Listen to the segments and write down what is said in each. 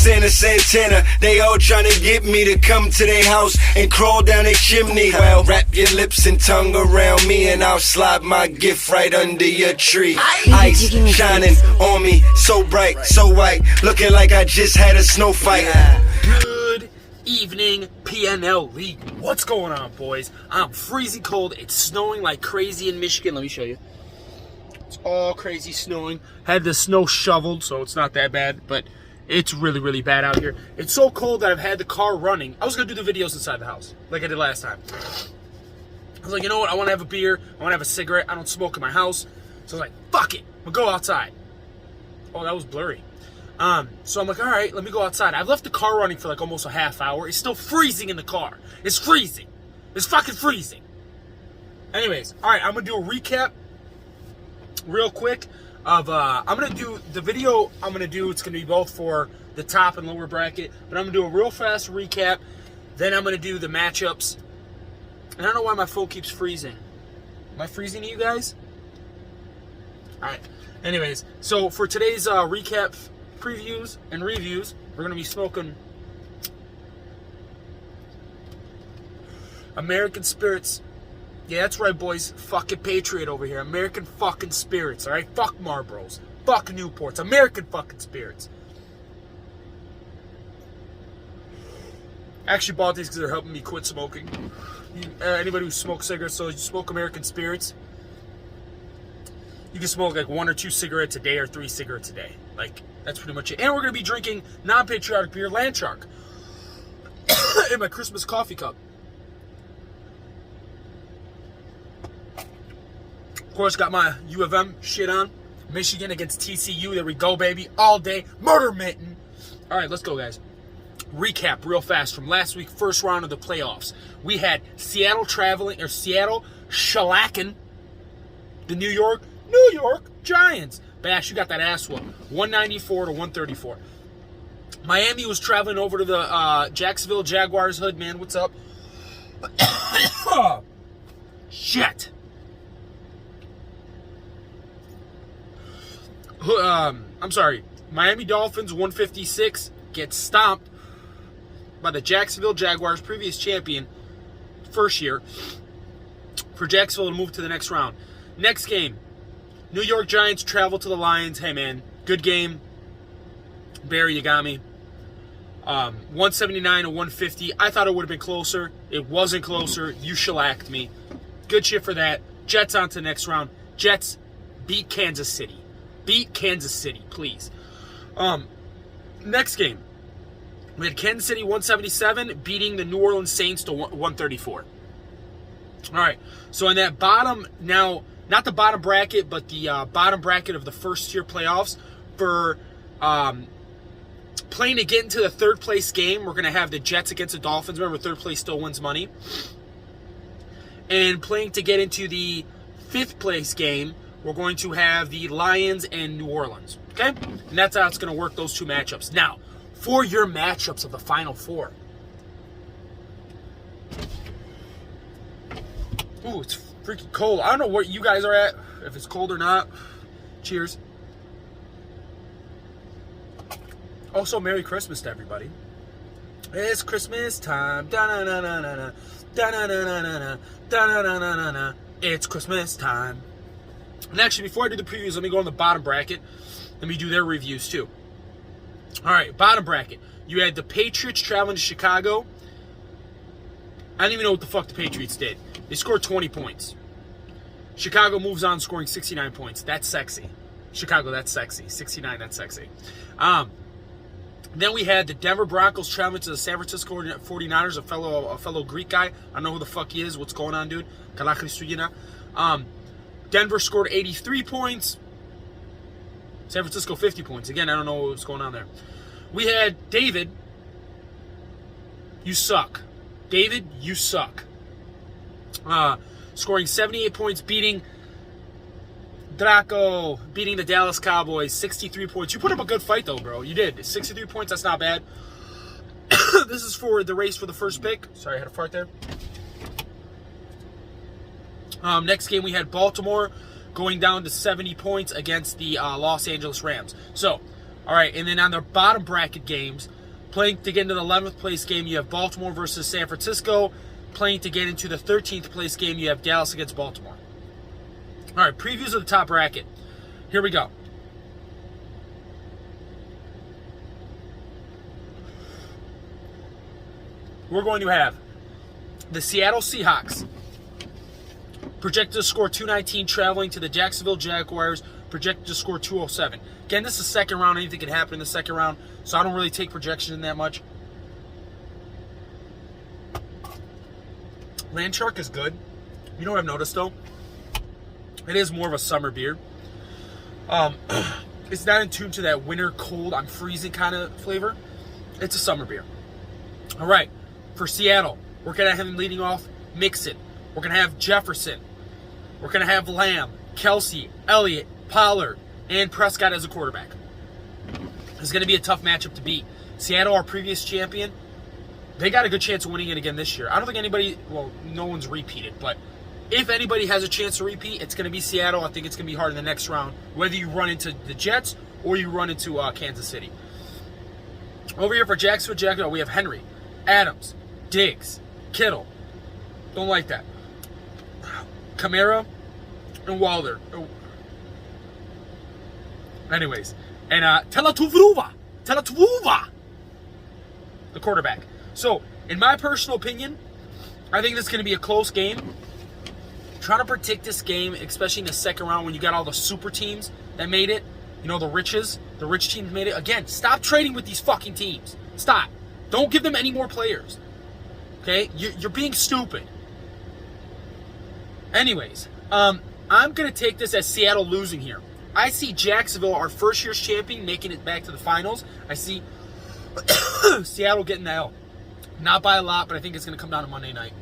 Santa Santana. They all trying to get me to come to their house and crawl down their chimney. Well, wrap your lips and tongue around me and I'll slide my gift right under your tree. Ice shining on me, so bright, so white, looking like I just had a snow fight. Good evening, P.N.L League. What's going on, boys? I'm freezing cold. It's snowing like crazy in Michigan. Let me show you. It's all crazy snowing. Had the snow shoveled, so it's not that bad, but it's really, really bad out here. It's so cold that I've had the car running. I was going to do the videos inside the house, like I did last time. I was like, you know what? I want to have a beer. I want to have a cigarette. I don't smoke in my house. So I was like, fuck it. We'll go outside. Oh, that was blurry. So I'm like, all right, let me go outside. I've left the car running for like almost a half hour. It's still freezing in the car. It's freezing. It's fucking freezing. Anyways, all right, I'm going to do a recap real quick of, I'm going to do the video I'm going to do. It's going to be both for the top and lower bracket, but I'm going to do a real fast recap. Then I'm going to do the matchups. And I don't know why my phone keeps freezing. Am I freezing to you guys? All right. Anyways, so for today's recap, previews, and reviews, we're going to be smoking American Spirits. Yeah, that's right, boys. Fucking Patriot over here. American fucking Spirits, all right? Fuck Marlboros. Fuck Newports. American fucking Spirits. I actually bought these because they're helping me quit smoking. Anybody who smokes cigarettes, so you smoke American Spirits, you can smoke like 1 or 2 cigarettes a day or 3 cigarettes a day. Like, that's pretty much it. And we're going to be drinking non-patriotic beer, Landshark, in my Christmas coffee cup. Of course, got my U of M shit on. Michigan against TCU. There we go, baby. All day. Murder mitten. All right, let's go, guys. Recap real fast from last week, first round of the playoffs. We had Seattle shellacking the New York Giants. Bash, you got that ass whoop. 194 to 134. Miami was traveling over to the Jacksonville Jaguars hood, man. What's up? Shit. I'm sorry. Miami Dolphins 156 get stomped by the Jacksonville Jaguars, previous champion, first year, for Jacksonville to move to the next round. Next game, New York Giants travel to the Lions. Hey, man, good game. Barry, you got me. 179 to 150. I thought it would have been closer. It wasn't closer. You shellacked me. Good shit for that. Jets on to the next round. Jets beat Kansas City. Beat Kansas City, please. Next game. We had Kansas City 177 beating the New Orleans Saints to 134. All right. So in that bottom, now, not the bottom bracket, but the bottom bracket of the first tier playoffs for playing to get into the third place game, we're going to have the Jets against the Dolphins. Remember, third place still wins money. And playing to get into the fifth place game, we're going to have the Lions and New Orleans. Okay? And that's how it's going to work, those two matchups. Now, for your matchups of the Final Four. Ooh, it's freaking cold. I don't know where you guys are at, if it's cold or not. Cheers. Also, Merry Christmas to everybody. It's Christmas time. Da-na-na-na-na-na. Da-na-na-na-na-na. Da-na-na-na-na-na. It's Christmas time. And actually, before I do the previews, let me go on the bottom bracket. Let me do their reviews, too. All right, bottom bracket. You had the Patriots traveling to Chicago. I don't even know what the fuck the Patriots did. They scored 20 points. Chicago moves on, scoring 69 points. That's sexy. Chicago, that's sexy. 69, that's sexy. Then we had the Denver Broncos traveling to the San Francisco 49ers, a fellow Greek guy. I don't know who the fuck he is. What's going on, dude? Denver scored 83 points. San Francisco 50 points. Again, I don't know what's going on there. We had David. You suck. David, you suck. Scoring 78 points, beating Draco, beating the Dallas Cowboys, 63 points. You put up a good fight, though, bro. You did. 63 points, that's not bad. This is for the race for the first pick. Sorry, I had a fart there. Next game, we had Baltimore going down to 70 points against the Los Angeles Rams. So, all right, and then on their bottom bracket games, Playing to get into the 11th place game, you have Baltimore versus San Francisco. Playing to get into the 13th place game, you have Dallas against Baltimore. All right, previews of the top bracket. Here we go. We're going to have the Seattle Seahawks, projected to score 219, traveling to the Jacksonville Jaguars, projected to score 207. Again, this is the second round. Anything can happen in the second round, so I don't really take projections in that much. Land Shark is good. You know what I've noticed, though? It is more of a summer beer. It's not in tune to that winter cold, I'm freezing kind of flavor. It's a summer beer. All right, for Seattle, we're going to have him leading off Mixon. We're going to have Jefferson. We're going to have Lamb, Kelsey, Elliott, Pollard, and Prescott as a quarterback. It's going to be a tough matchup to beat. Seattle, our previous champion, they got a good chance of winning it again this year. I don't think anybody, well, no one's repeated, but if anybody has a chance to repeat, it's going to be Seattle. I think it's going to be hard in the next round, whether you run into the Jets or you run into Kansas City. Over here for Jacksonville, we have Henry, Adams, Diggs, Kittle. Don't like that. Kamara and Wilder. Anyways, and Telatuvuva, the quarterback. So, in my personal opinion, I think this is going to be a close game. Trying to predict this game, especially in the second round when you got all the super teams that made it. You know, the rich teams made it. Again, stop trading with these fucking teams. Stop. Don't give them any more players. Okay? You're being stupid. Anyways, I'm going to take this as Seattle losing here. I see Jacksonville, our first year's champion, making it back to the finals. I see Seattle getting the L. Not by a lot, but I think it's going to come down to Monday night.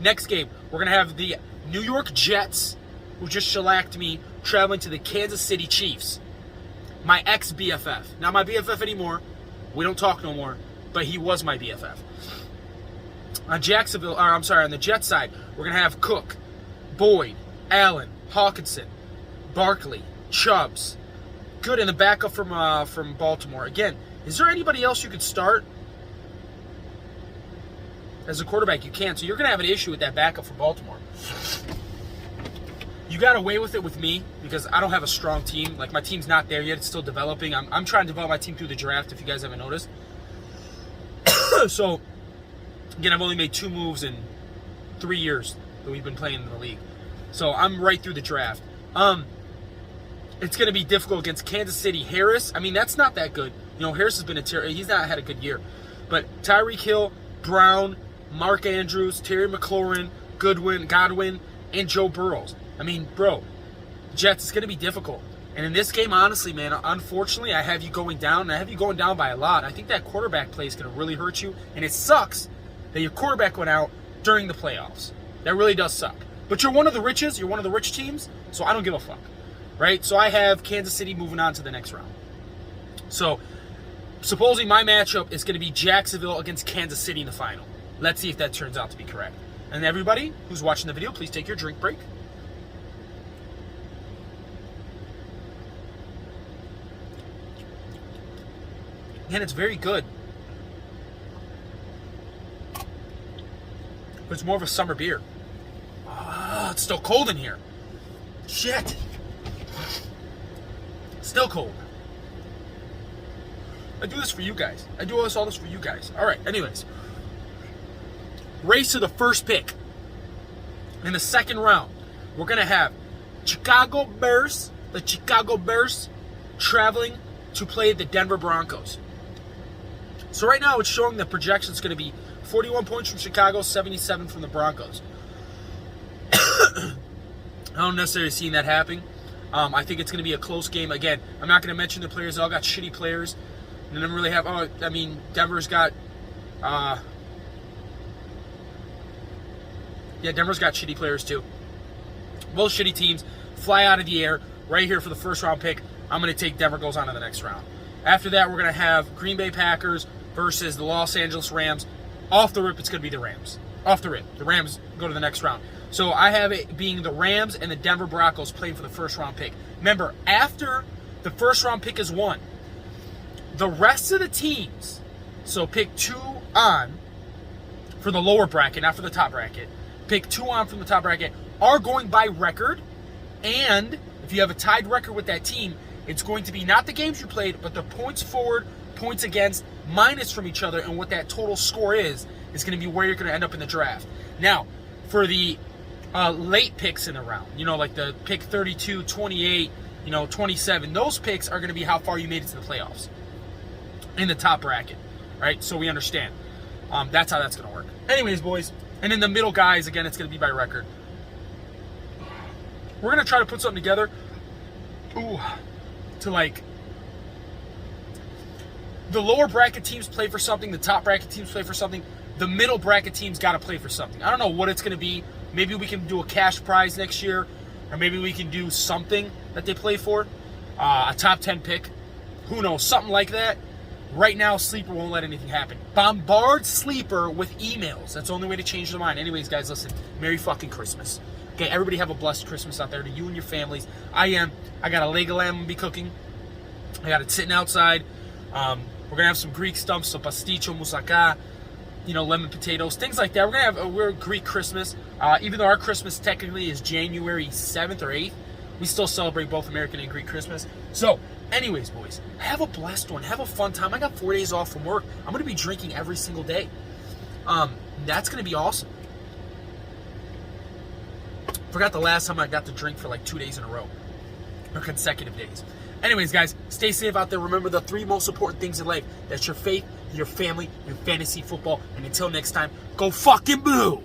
Next game, we're going to have the New York Jets, who just shellacked me, traveling to the Kansas City Chiefs. My ex-BFF. Not my BFF anymore. We don't talk no more, but he was my BFF. On the Jets side, we're going to have Cook, Boyd, Allen, Hawkinson, Barkley, Chubbs. Good in the backup from Baltimore. Again, is there anybody else you could start as a quarterback? You can't. So you're going to have an issue with that backup for Baltimore. You got away with it with me because I don't have a strong team. Like, my team's not there yet. It's still developing. I'm trying to develop my team through the draft, if you guys haven't noticed. So, again, I've only made 2 moves in 3 years that we've been playing in the league. So I'm right through the draft. It's going to be difficult against Kansas City. Harris, I mean, that's not that good. You know, Harris has been he's not had a good year. But Tyreek Hill, Brown, Mark Andrews, Terry McLaurin, Godwin, and Joe Burrows. I mean, bro, Jets, it's going to be difficult. And in this game, honestly, man, unfortunately, I have you going down, and I have you going down by a lot. I think that quarterback play is going to really hurt you, and it sucks that your quarterback went out during the playoffs. That really does suck. But you're one of the riches, you're one of the rich teams, so I don't give a fuck, right? So I have Kansas City moving on to the next round. So, supposing my matchup is going to be Jacksonville against Kansas City in the final. Let's see if that turns out to be correct. And everybody who's watching the video, please take your drink break. And it's very good. But it's more of a summer beer. It's still cold in here. Shit. Still cold. I do this for you guys. I do all this for you guys. All right, anyways. Race to the first pick. In the second round, we're going to have the Chicago Bears, traveling to play the Denver Broncos. So right now, it's showing the projection is going to be 41 points from Chicago, 77 from the Broncos. I don't necessarily see that happening. I think it's going to be a close game. Again, I'm not going to mention the players. They all got shitty players. And then really have, Denver's got, Denver's got shitty players too. Both shitty teams fly out of the air right here for the first round pick. I'm going to take Denver goes on to the next round. After that, we're going to have Green Bay Packers versus the Los Angeles Rams. Off the rip, it's going to be the Rams. Off the rip. The Rams go to the next round. So I have it being the Rams and the Denver Broncos playing for the first round pick. Remember, after the first round pick is won, The rest of the teams, so pick 2 on for the lower bracket, not for the top bracket. Pick 2 on from the top bracket, are going by record. And if you have a tied record with that team, it's going to be not the games you played, but the points forward, points against, minus from each other, and what that total score is going to be where you're going to end up in the draft. Now, for the late picks in the round, like the pick 32, 28, 27, those picks are going to be how far you made it to the playoffs in the top bracket, right? So we understand. That's how that's going to work. Anyways, boys, and in the middle guys, again, it's going to be by record. We're going to try to put something together to like the lower bracket teams play for something, the top bracket teams play for something, the middle bracket teams got to play for something. I don't know what it's going to be. Maybe we can do a cash prize next year, or maybe we can do something that they play for, a top 10 pick. Who knows? Something like that. Right now, Sleeper won't let anything happen. Bombard Sleeper with emails. That's the only way to change their mind. Anyways, guys, listen. Merry fucking Christmas. Okay, everybody have a blessed Christmas out there to you and your families. I got a leg of lamb I'm going to be cooking. I got it sitting outside. We're going to have some Greek stuff, so pasticcio, moussaka, lemon potatoes, things like that. We're Greek Christmas. Even though our Christmas technically is January 7th or 8th, we still celebrate both American and Greek Christmas. So, anyways, boys, have a blessed one. Have a fun time. I got 4 days off from work. I'm going to be drinking every single day. That's going to be awesome. Forgot the last time I got to drink for like 2 days in a row, or consecutive days. Anyways, guys, stay safe out there. Remember the 3 most important things in life. That's your faith, your family, and fantasy football. And until next time, go fucking blue.